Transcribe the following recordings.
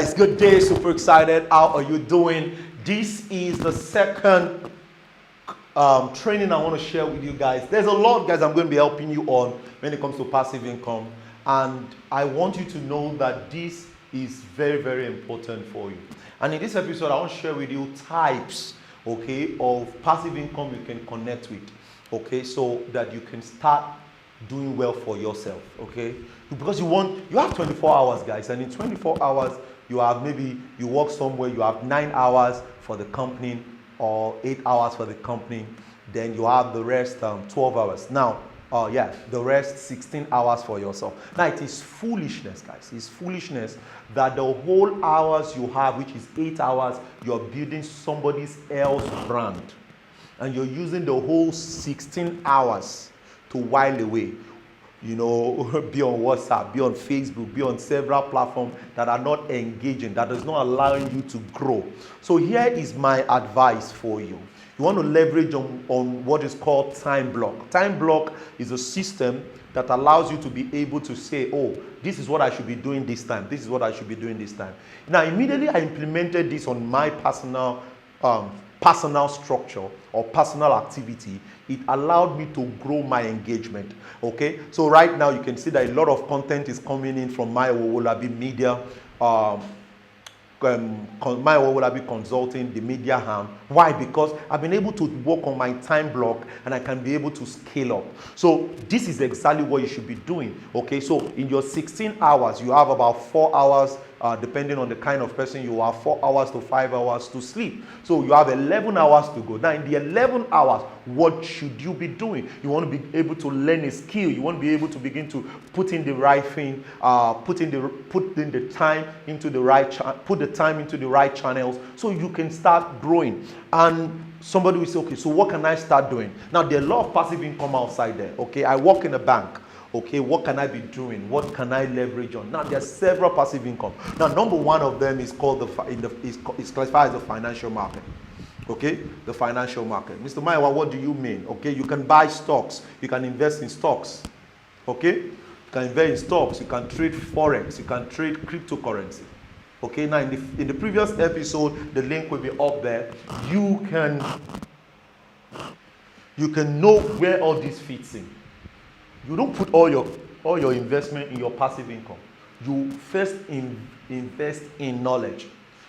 guys, good day, super excited. How are you doing? This is the second training I want to share with you guys. There's a lot, guys, I'm going to be helping you on when it comes to passive income, and I want you to know that this is very, very important for you. And in this episode, I want to share with you types, okay, of passive income you can connect with, okay, so that you can start doing well for yourself, okay? Because you have 24 hours, guys, and in 24 hours, you have maybe, you work somewhere, you have 9 hours for the company or 8 hours for the company, then you have the rest 12 hours. Now, the rest 16 hours for yourself. Now, it is foolishness, guys. It's foolishness that the whole hours you have, which is 8 hours, you're building somebody else's brand. And you're using the whole 16 hours to while away, you know, be on WhatsApp, be on Facebook, be on several platforms that are not engaging, that is not allowing you to grow. So here is my advice for you. You want to leverage on what is called time block. Time block is a system that allows you to be able to say, oh, this is what I should be doing this time. This is what I should be doing this time. Now, immediately I implemented this on my personal structure or personal activity. It allowed me to grow my engagement. Okay, so right now you can see that a lot of content is coming in from my Owolabi media, my Owolabi consulting, the media arm. Why? Because I've been able to work on my time block and I can be able to scale up. So this is exactly what you should be doing. Okay, so in your 16 hours, you have about 4 hours, depending on the kind of person you are, 4 hours to 5 hours to sleep. So you have 11 hours to go. Now in the 11 hours, what should you be doing? You want to be able to learn a skill. You want to be able to begin to put in the right thing, put in the time into the right channels, so you can start growing. And somebody will say, okay, so what can I start doing? Now there are a lot of passive income outside there. Okay, I work in a bank. Okay, what can I be doing? What can I leverage on? Now, there are several passive income. Now, number one of them is called is classified as the financial market. Okay, the financial market. Mr. Mayowa, what do you mean? Okay, you can buy stocks. You can invest in stocks. Okay, you can invest in stocks. You can trade forex. You can trade cryptocurrency. Okay, now in the previous episode, the link will be up there. You can know where all this fits in. You don't put all your investment in your passive income. You first invest in knowledge.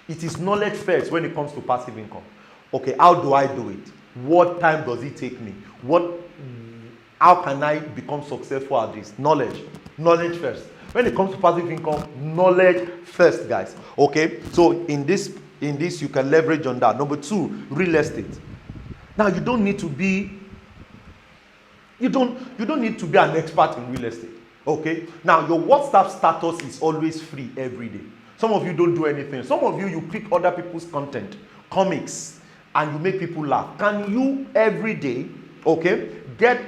It is knowledge first when it comes to passive income. Okay, how do I do it? What time does it take me? How can I become successful at this? Knowledge first. When it comes to passive income, knowledge first, guys. Okay, so in this you can leverage on that. Number two, real estate. Now you don't need to be an expert in real estate. Okay, now your WhatsApp status is always free every day. Some of you don't do anything. Some of you pick other people's content, comics, and you make people laugh. Can you every day, okay, get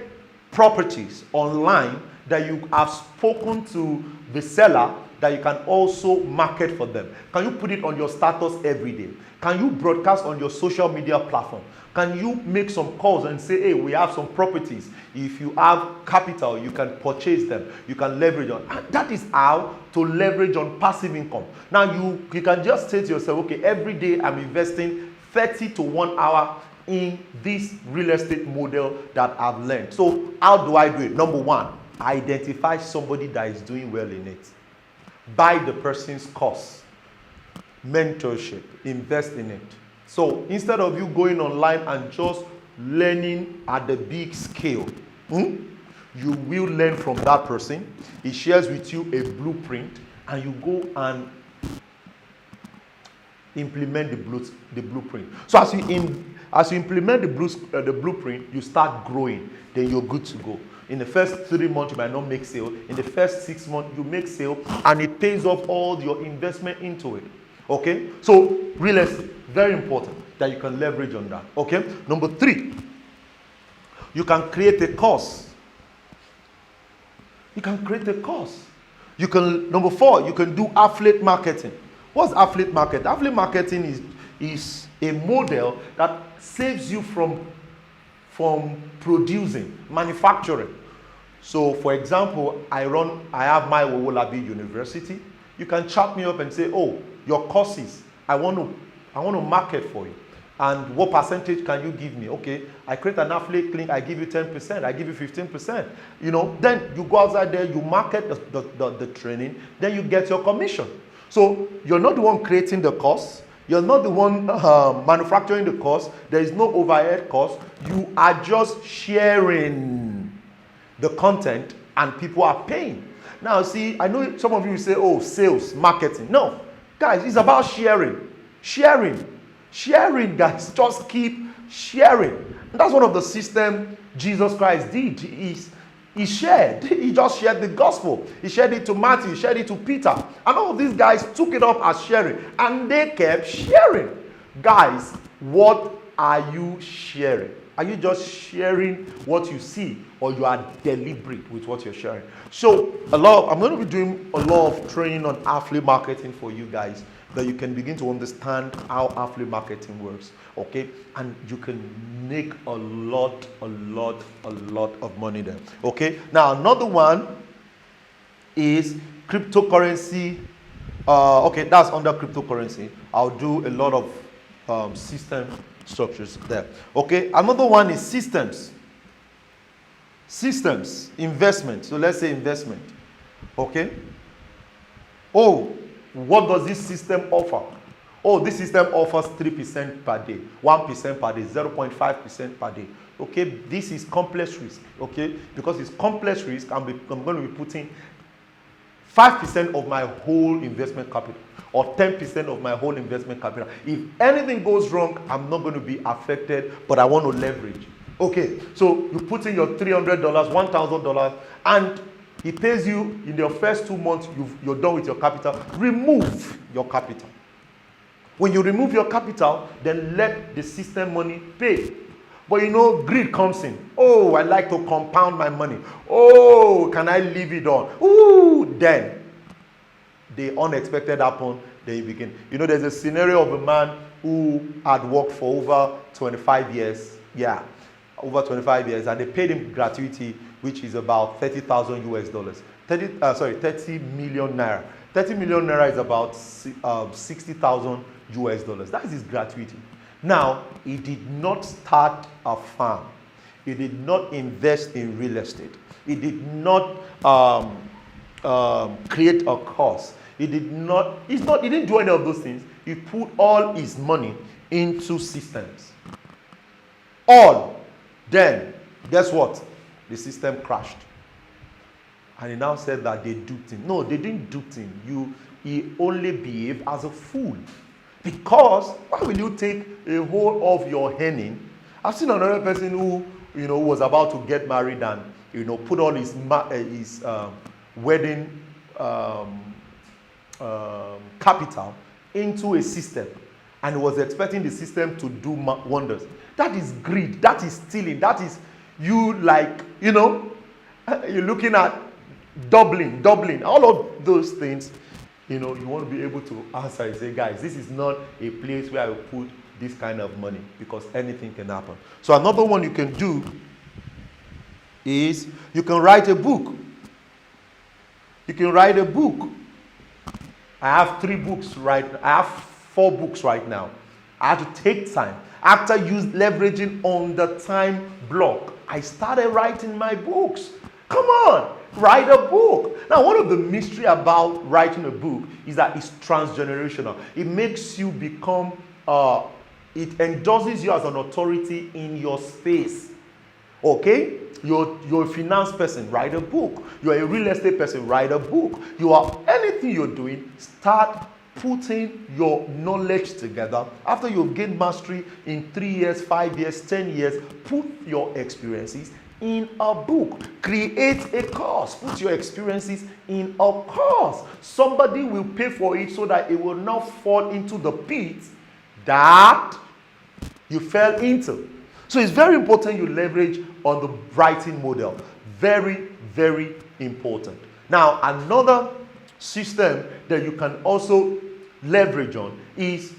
properties online that you have spoken to the seller that you can also market for them? Can you put it on your status every day? Can you broadcast on your social media platform? Can you make some calls and say, hey, we have some properties. If you have capital, you can purchase them. You can leverage on. And that is how to leverage on passive income. Now you can just say to yourself, okay, every day I'm investing 30 to 1 hour in this real estate model that I've learned. So how do I do it? Number one, identify somebody that is doing well in it. Buy the person's course, mentorship, invest in it. So instead of you going online and just learning at the big scale, you will learn from that person. He shares with you a blueprint, and you go and implement the blueprint. So as you implement the blueprint, you start growing. Then you're good to go. In the first 3 months, you might not make sale. In the first 6 months, you make sale, and it pays off all your investment into it. Okay? So, real estate, very important that you can leverage on that. Okay? Number three, you can create a course. You can create a course. Number four, you can do affiliate marketing. What's affiliate marketing? Affiliate marketing is a model that saves you from producing, manufacturing. So for example, I have my Owolabi University. You can chat me up and say, oh, your courses, I want to market for you. And what percentage can you give me? Okay, I create an affiliate link, I give you 10%, I give you 15%. You know, then you go outside there, you market the training, then you get your commission. So you're not the one creating the course, you're not the one manufacturing the course, there is no overhead cost, you are just sharing the content and people are paying. Now see, I know some of you will say, oh, sales, marketing. No, guys, it's about sharing. Sharing, guys. Just keep sharing. And that's one of the systems Jesus Christ did. He shared. He just shared the gospel. He shared it to Matthew. He shared it to Peter. And all of these guys took it up as sharing. And they kept sharing. Guys, what are you sharing? Are you just sharing what you see, or you are deliberate with what you're sharing? So I'm going to be doing a lot of training on affiliate marketing for you guys, that you can begin to understand how affiliate marketing works, okay? And you can make a lot of money there, okay? Now, another one is cryptocurrency. Okay, that's under cryptocurrency. I'll do a lot of system structures there, okay? Another one is systems, investment. So let's say investment, okay? Oh, what does this system offer? Oh, this system offers 3% per day, 1% per day, 0.5% per day. Okay, this is complex risk, okay? Because it's complex risk, I'm going to be putting 5% of my whole investment capital, or 10% of my whole investment capital. If anything goes wrong, I'm not going to be affected, but I want to leverage. Okay, so you put in your $300, $1,000, and it pays you in your first 2 months, you're done with your capital. Remove your capital. When you remove your capital, then let the system money pay. But you know, greed comes in. Oh, I like to compound my money. Oh, can I leave it on? Ooh, then the unexpected happen. Then you begin. You know, there's a scenario of a man who had worked for over 25 years. Yeah, over 25 years, and they paid him gratuity, which is about 30,000 US dollars. 30 million naira. 30 million naira is about 60,000 US dollars. That is his gratuity. Now, he did not start a farm. He did not invest in real estate. He did not create a course. He didn't do any of those things. He put all his money into systems. All. Then, guess what? The system crashed. And he now said that they duped him. No, they didn't dupe him. He only behaved as a fool. Because why will you take a whole of your earning? I've seen another person who, was about to get married and, put all his wedding capital into a system, and was expecting the system to do wonders. That is greed. That is stealing. That is you, you're looking at doubling. All of those things, you want to be able to answer and say, guys, this is not a place where I will put this kind of money, because anything can happen. So another one you can do is you can write a book. I have 3 books I have 4 books right now. I had to take time. After leveraging on the time block, I started writing my books. Come on, write a book. Now, one of the mystery about writing a book is that it's transgenerational. It makes you become, it endorses you as an authority in your space. Okay? You're a finance person, write a book. You're a real estate person, write a book. Anything you're doing, start putting your knowledge together. After you've gained mastery in 3 years, 5 years, 10 years, put your experiences in a book. Create a course. Put your experiences in a course. Somebody will pay for it so that it will not fall into the pit that you fell into. So it's very important you leverage on the writing model. Very, very important. Now, another system that you can also leverage on is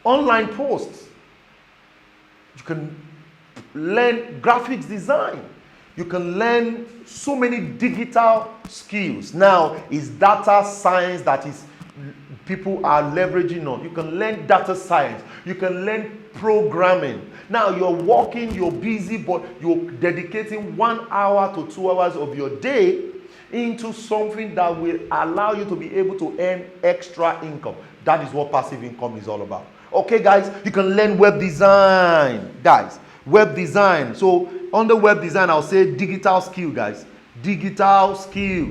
online posts. You can learn graphics design. You can learn so many digital skills. Now, it's data science that is people are leveraging on. You can learn data science. You can learn programming. Now you're working, you're busy, but you're dedicating 1 hour to 2 hours of your day into something that will allow you to be able to earn extra income. That is what passive income is all about. Okay, guys, you can learn web design. Guys, web design. So under web design, I'll say digital skill, guys. Digital skill.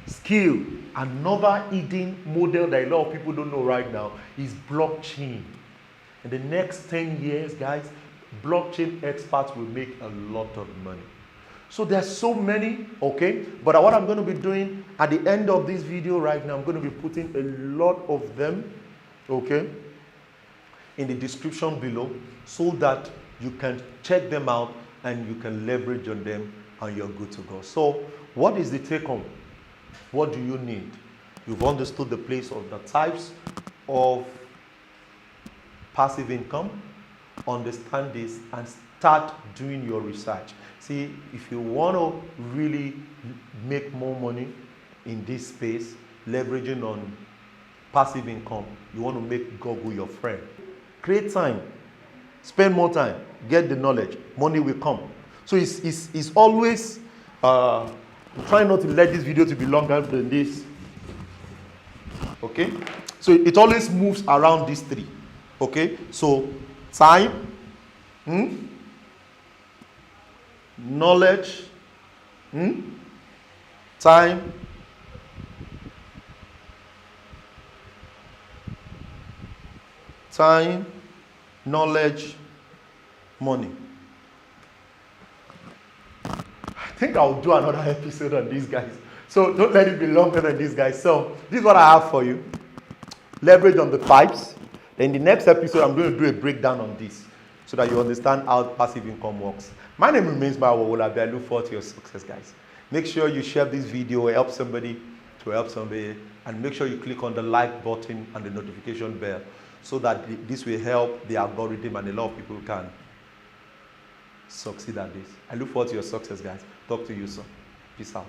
Skill. Another hidden model that a lot of people don't know right now is blockchain. In the next 10 years, guys, blockchain experts will make a lot of money. So there's so many, okay? But what I'm going to be doing at the end of this video right now, I'm going to be putting a lot of them, okay, in the description below so that you can check them out and you can leverage on them and you're good to go. So what is the take home? What do you need? You've understood the place of the types of passive income. Understand this and start doing your research. See, if you want to really make more money in this space, leveraging on passive income, you want to make Google your friend. Create time, spend more time, get the knowledge, money will come. So it's always, try not to let this video to be longer than this. Okay? So it always moves around these three. Okay? So time, knowledge, time, knowledge, money. I think I'll do another episode on these guys. So don't let it be longer than these guys. So this is what I have for you. Leverage on the types. Then the next episode, I'm going to do a breakdown on this so that you understand how passive income works. My name remains Mayowa. I look forward to your success, guys. Make sure you share this video, help somebody, and make sure you click on the like button and the notification bell so that this will help the algorithm and a lot of people can succeed at this. I look forward to your success, guys. Talk to you soon. Peace out.